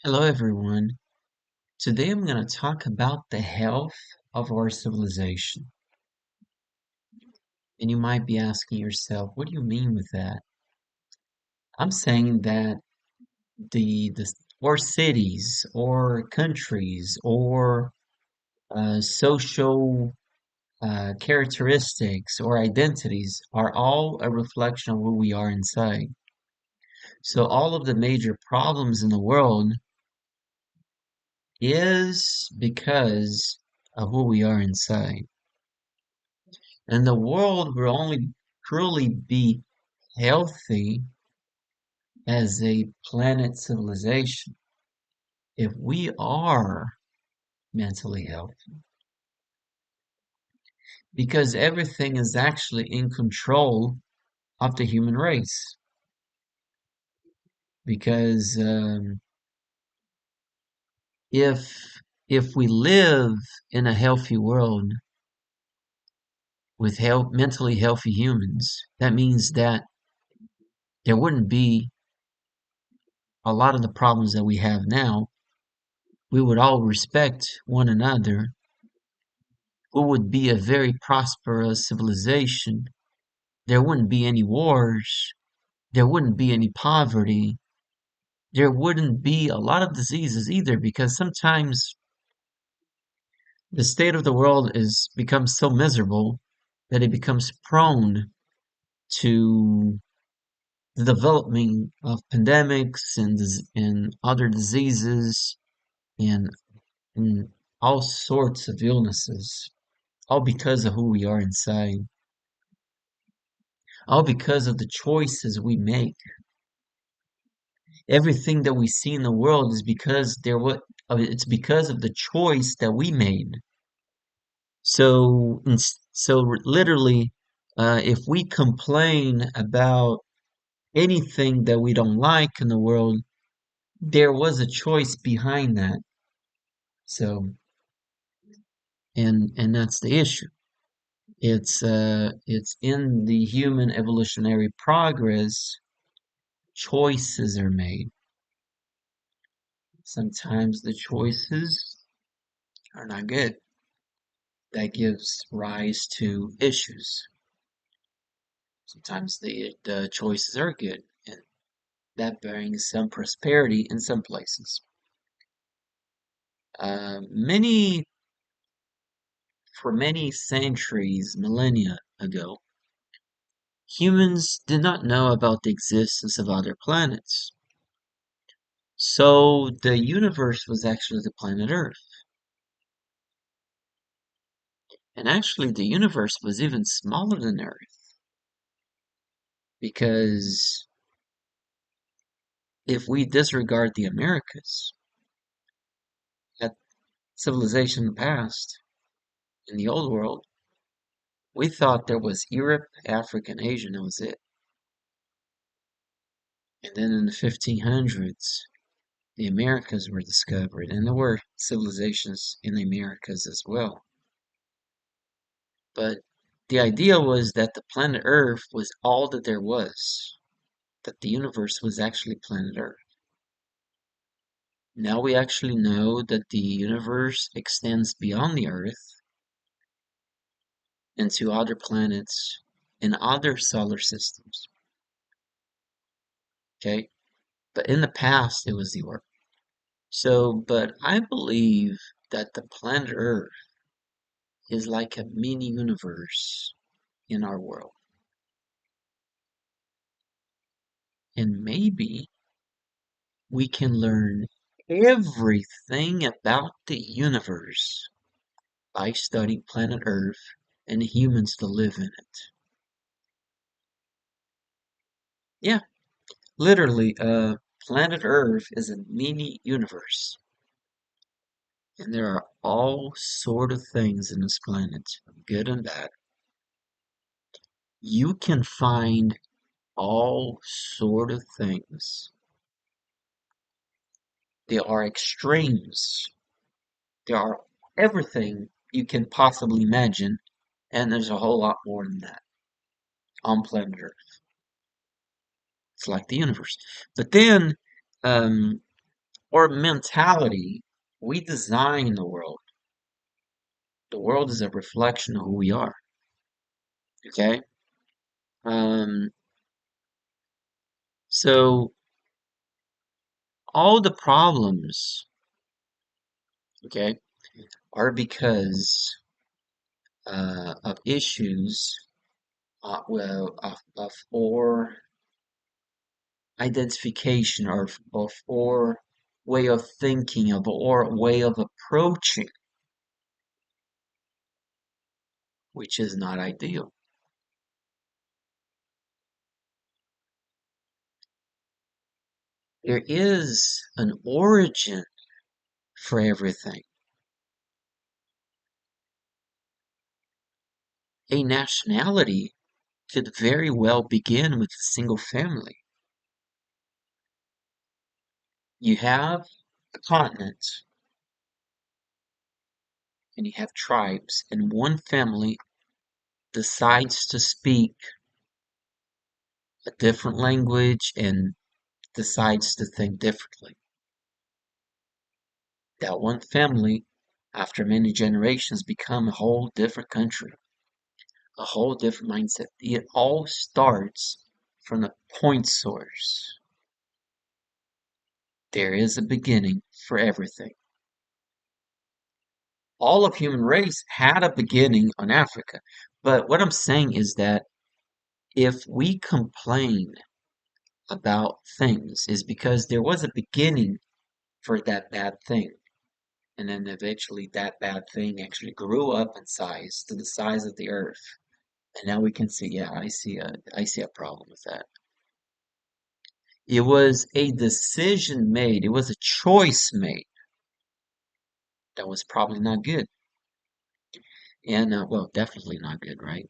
Hello everyone. Today I'm going to talk about the health of our civilization. And you might be asking yourself, what do you mean with that? I'm saying that the or cities or countries or social characteristics or identities are all a reflection of who we are inside. So all of the major problems in the world is because of who we are inside. And the world will only truly be healthy as a planet civilization if we are mentally healthy. Because everything is actually in control of the human race. Because if if we live in a healthy world with mentally healthy humans, that means that there wouldn't be a lot of the problems that we have now. We would all respect one another. We would be a very prosperous civilization. There wouldn't be any wars. There wouldn't be any poverty. There wouldn't be a lot of diseases either, because sometimes the state of the world is becomes so miserable that it becomes prone to the development of pandemics and other diseases and, and all sorts of illnesses, all because of who we are inside, all because of the choices we make. Everything that we see in the world is because it's because of the choice that we made. So literally, if we complain about anything that we don't like in the world, there was a choice behind that. So, and that's the issue. It's in the human evolutionary progress, choices are made. Sometimes the choices are not good. That gives rise to issues. Sometimes the choices are good, and that brings some prosperity in some places. Many For many centuries, millennia ago, humans did not know about the existence of other planets. So the universe was actually the planet Earth. And actually, the universe was even smaller than Earth because if we disregard the Americas, at civilization in the past, in the old world, we thought there was Europe, Africa, and Asia, and that was it. And then in the 1500s, the Americas were discovered, and there were civilizations in the Americas as well. But the idea was that the planet Earth was all that there was, that the universe was actually planet Earth. Now we actually know that the universe extends beyond the Earth into other planets and other solar systems. Okay? But in the past, it was the Earth. But I believe that the planet Earth is like a mini universe in our world. And maybe we can learn everything about the universe by studying planet Earth and humans to live in it. Yeah, literally, planet Earth is a mini universe. And there are all sort of things in this planet, good and bad. You can find all sort of things. There are extremes. There are everything you can possibly imagine, and there's a whole lot more than that on planet Earth. It's like the universe. But then, um, or mentality, we design the world. The world is a reflection of who we are. Okay? Um, so all the problems, okay, are because of issues, well, of or identification, or way of thinking, of or way of approaching, which is not ideal. There is an origin for everything. A nationality could very well begin with a single family. You have a continent and you have tribes, and one family decides to speak a different language and decides to think differently. That one family, after many generations, become a whole different country, a whole different mindset. It all starts from the point source. There is a beginning for everything. All of human race had a beginning on Africa. But what I'm saying is that if we complain about things, is because there was a beginning for that bad thing. And then eventually that bad thing actually grew up in size to the size of the earth. And now we can see, yeah, I see a problem with that. It was a decision made, it was a choice made that was probably not good. And well, definitely not good, right?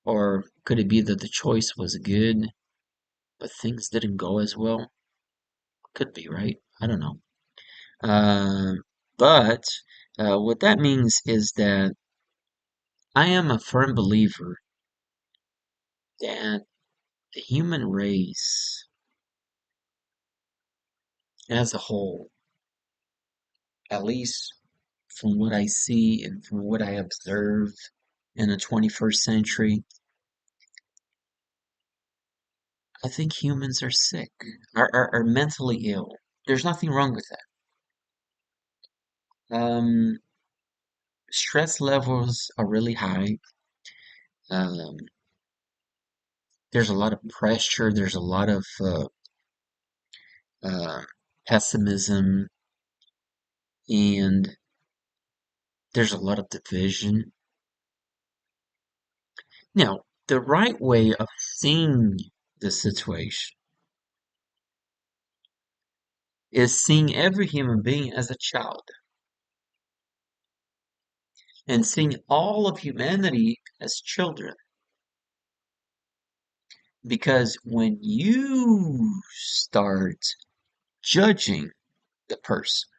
Or could it be that the choice was good, but things didn't go as well? Could be, right? I don't know. Um, but what that means is that I am a firm believer that the human race as a whole, at least from what I see and from what I observe in the 21st century, I think humans are sick, are mentally ill. There's nothing wrong with that. Stress levels are really high. Um, there's a lot of pressure. There's a lot of uh, pessimism, and there's a lot of division. Now, the right way of seeing the situation is seeing every human being as a child and seeing all of humanity as children. Because when you start judging the person,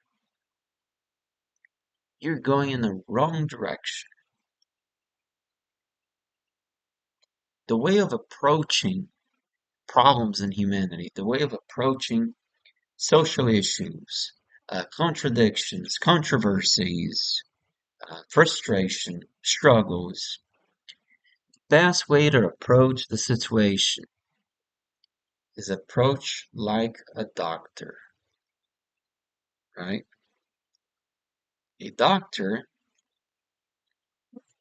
you're going in the wrong direction. The way of approaching problems in humanity, the way of approaching social issues, contradictions, controversies, frustration, struggles, best way to approach the situation is approach like a doctor, right? A doctor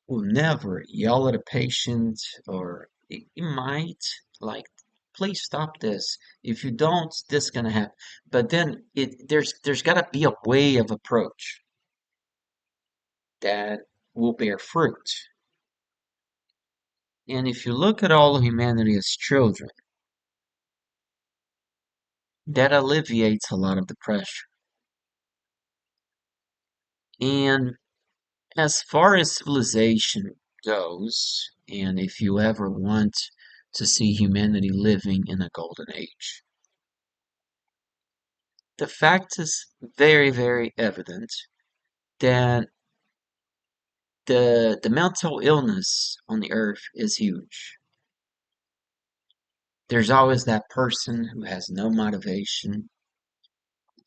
will never yell at a patient, or he might like, please stop this. If you don't, this is gonna happen. But then there's gotta be a way of approach that will bear fruit. And if you look at all of humanity as children, that alleviates a lot of the pressure. And as far as civilization goes, and if you ever want to see humanity living in a golden age, the fact is very, very evident that the mental illness on the earth is huge. There's always that person who has no motivation,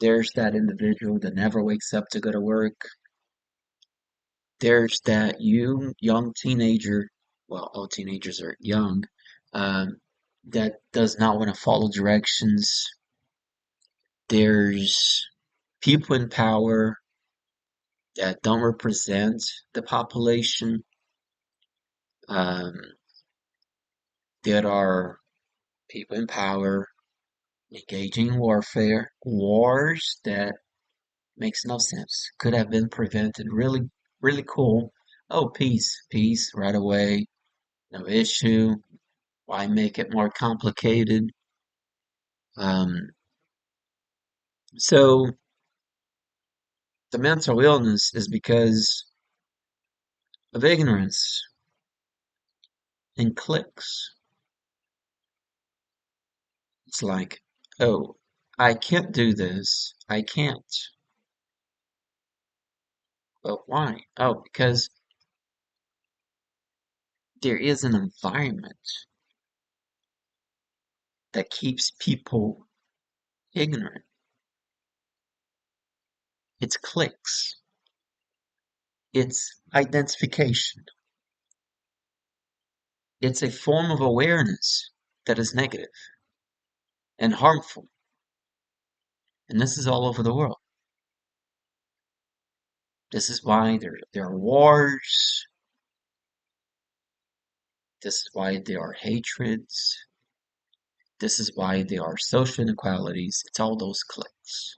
There's that individual that never wakes up to go to work. There's that young teenager, well, all teenagers are young, um, that does not want to follow directions. There's people in power that don't represent the population. Um, there are people in power engaging in warfare, wars that makes no sense. Could have been prevented. Really, really cool. Oh, peace, peace, right away. No issue. Why make it more complicated? Um, so the mental illness is because of ignorance and clicks. It's like, oh, I can't do this. I can't. But why? Oh, because there is an environment that keeps people ignorant. It's clicks. It's identification. It's a form of awareness that is negative and harmful. And this is all over the world. This is why there are wars. This is why there are hatreds. This is why there are social inequalities. It's all those clicks.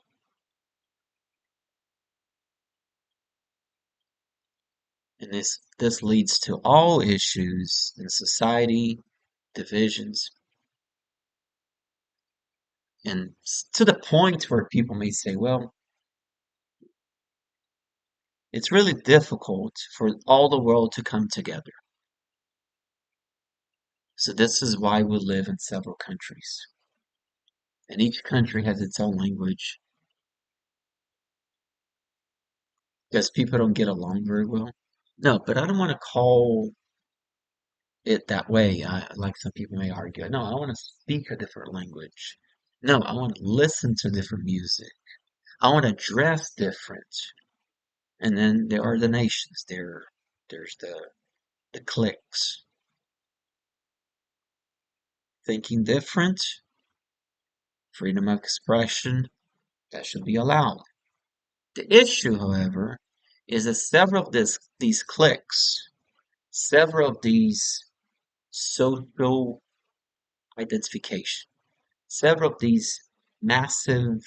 And this leads to all issues in society, divisions, and to the point where people may say, well, it's really difficult for all the world to come together. So this is why we live in several countries. And each country has its own language because people don't get along very well. No, but I don't want to call it that way. Like some people may argue. No, I want to speak a different language. No, I want to listen to different music. I want to dress different. And then there are the nations. There's the cliques. Thinking different, freedom of expression, that should be allowed. The issue, however, is that several of these cliques, several of these social identification, several of these massive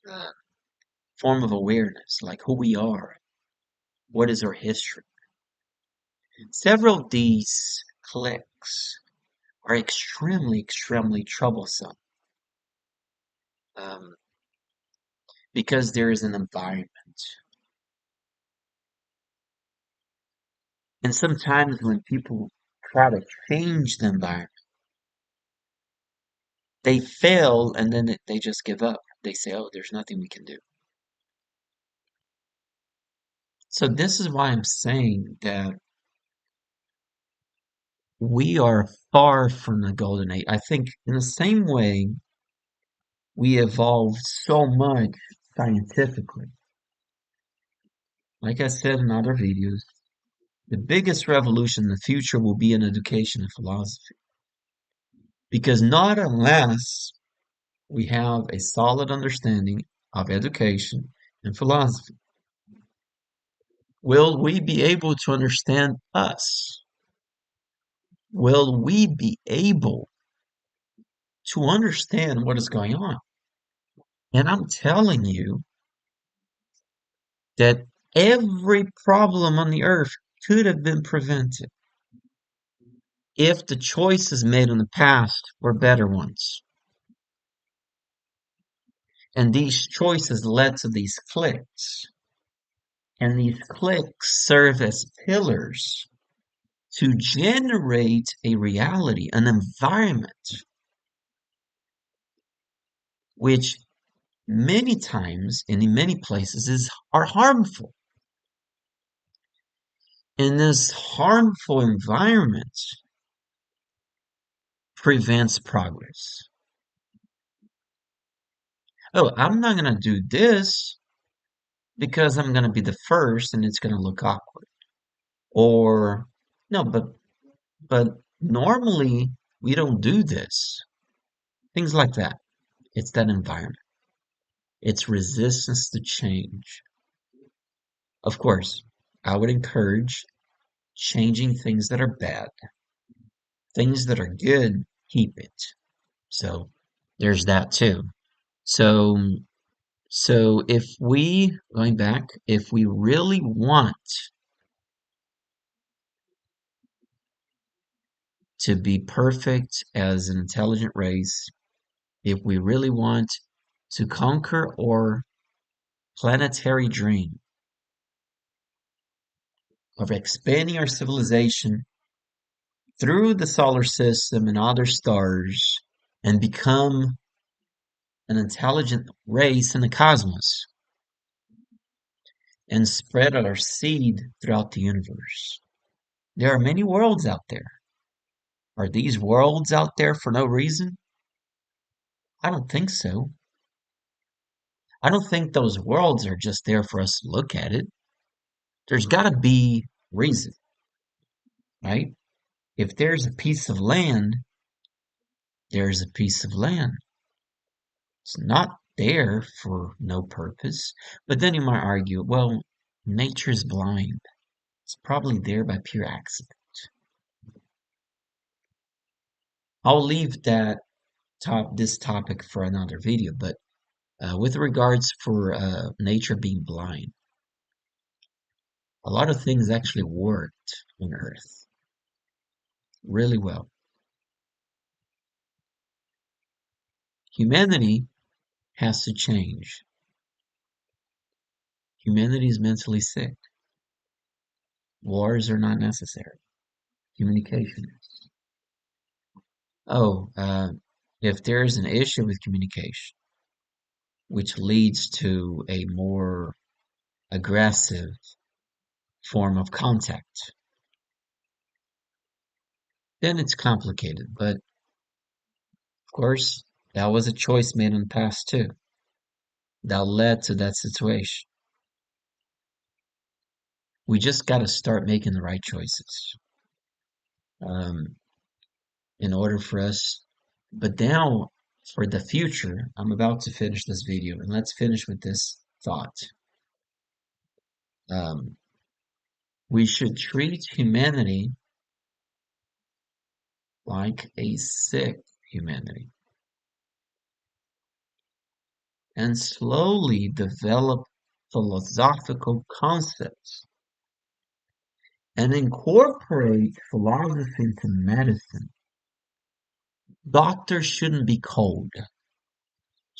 uh, form of awareness, like who we are, what is our history. Several of these cliques are extremely, extremely troublesome um, because there is an environment. And sometimes when people try to change the environment, they fail and then they just give up. They say, oh, there's nothing we can do. So this is why I'm saying that we are far from the golden age. I think in the same way we evolved so much scientifically. Like I said in other videos, the biggest revolution in the future will be in education and philosophy. Because not unless we have a solid understanding of education and philosophy will we be able to understand us. Will we be able to understand what is going on? And I'm telling you that every problem on the earth could have been prevented if the choices made in the past were better ones. And these choices led to these cliques. And these cliques serve as pillars to generate a reality, an environment, which many times and in many places are harmful. And this harmful environment prevents progress. Oh, I'm not going to do this because I'm going to be the first and it's going to look awkward. Or, no, but normally we don't do this. Things like that. It's that environment. It's resistance to change. Of course, I would encourage changing things that are bad. Things that are good, keep it. So there's that too. So so if we going back, if we really want to be perfect as an intelligent race, if we really want to conquer our planetary dream of expanding our civilization through the solar system and other stars and become an intelligent race in the cosmos and spread our seed throughout the universe. There are many worlds out there. Are these worlds out there for no reason? I don't think so. I don't think those worlds are just there for us to look at it. There's got to be reason, right? If there's a piece of land, there's a piece of land. It's not there for no purpose. But then you might argue, well, nature's blind. It's probably there by pure accident. I'll leave this topic for another video, but with regards for nature being blind, a lot of things actually worked on Earth really well. Humanity has to change. Humanity is mentally sick. Wars are not necessary. Communication is. Oh, if there's an issue with communication, which leads to a more aggressive form of contact, then it's complicated. But of course, that was a choice made in the past too. That led to that situation. We just got to start making the right choices um, in order for us. But now, for the future, I'm about to finish this video, and let's finish with this thought. Um, we should treat humanity like a sick humanity and slowly develop philosophical concepts and incorporate philosophy into medicine. Doctors shouldn't be cold.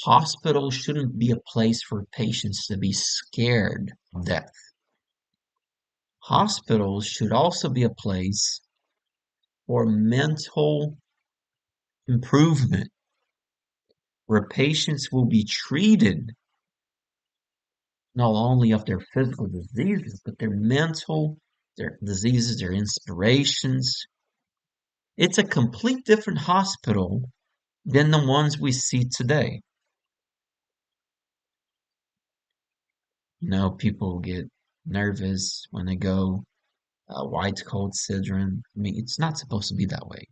Hospitals shouldn't be a place for patients to be scared of death. Hospitals should also be a place for mental improvement, where patients will be treated not only of their physical diseases, but their diseases, their inspirations. It's a complete different hospital than the ones we see today. People get nervous when they go white coat syndrome. I mean, it's not supposed to be that way.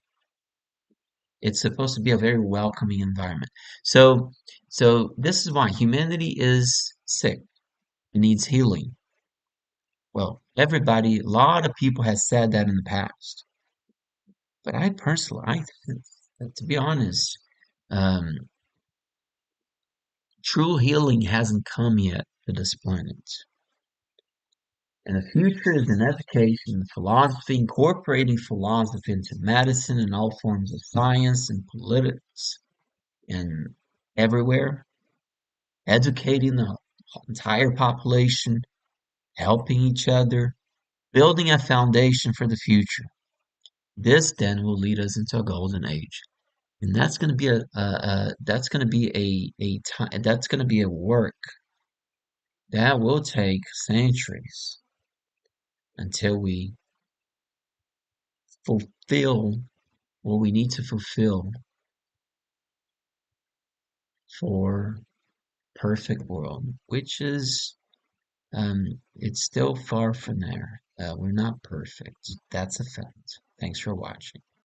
It's supposed to be a very welcoming environment. So, so this is why humanity is sick. It needs healing. Well, a lot of people have said that in the past. But I personally, to be honest, um, true healing hasn't come yet to this planet. And the future is in education, philosophy, incorporating philosophy into medicine and all forms of science and politics and everywhere, educating the entire population, helping each other, building a foundation for the future. This then will lead us into a golden age. And that's going to be that's going to be a time, that's going to be a work that will take centuries until we fulfill what we need to fulfill for perfect world, which is it's still far from there. We're not perfect. That's a fact. Thanks for watching.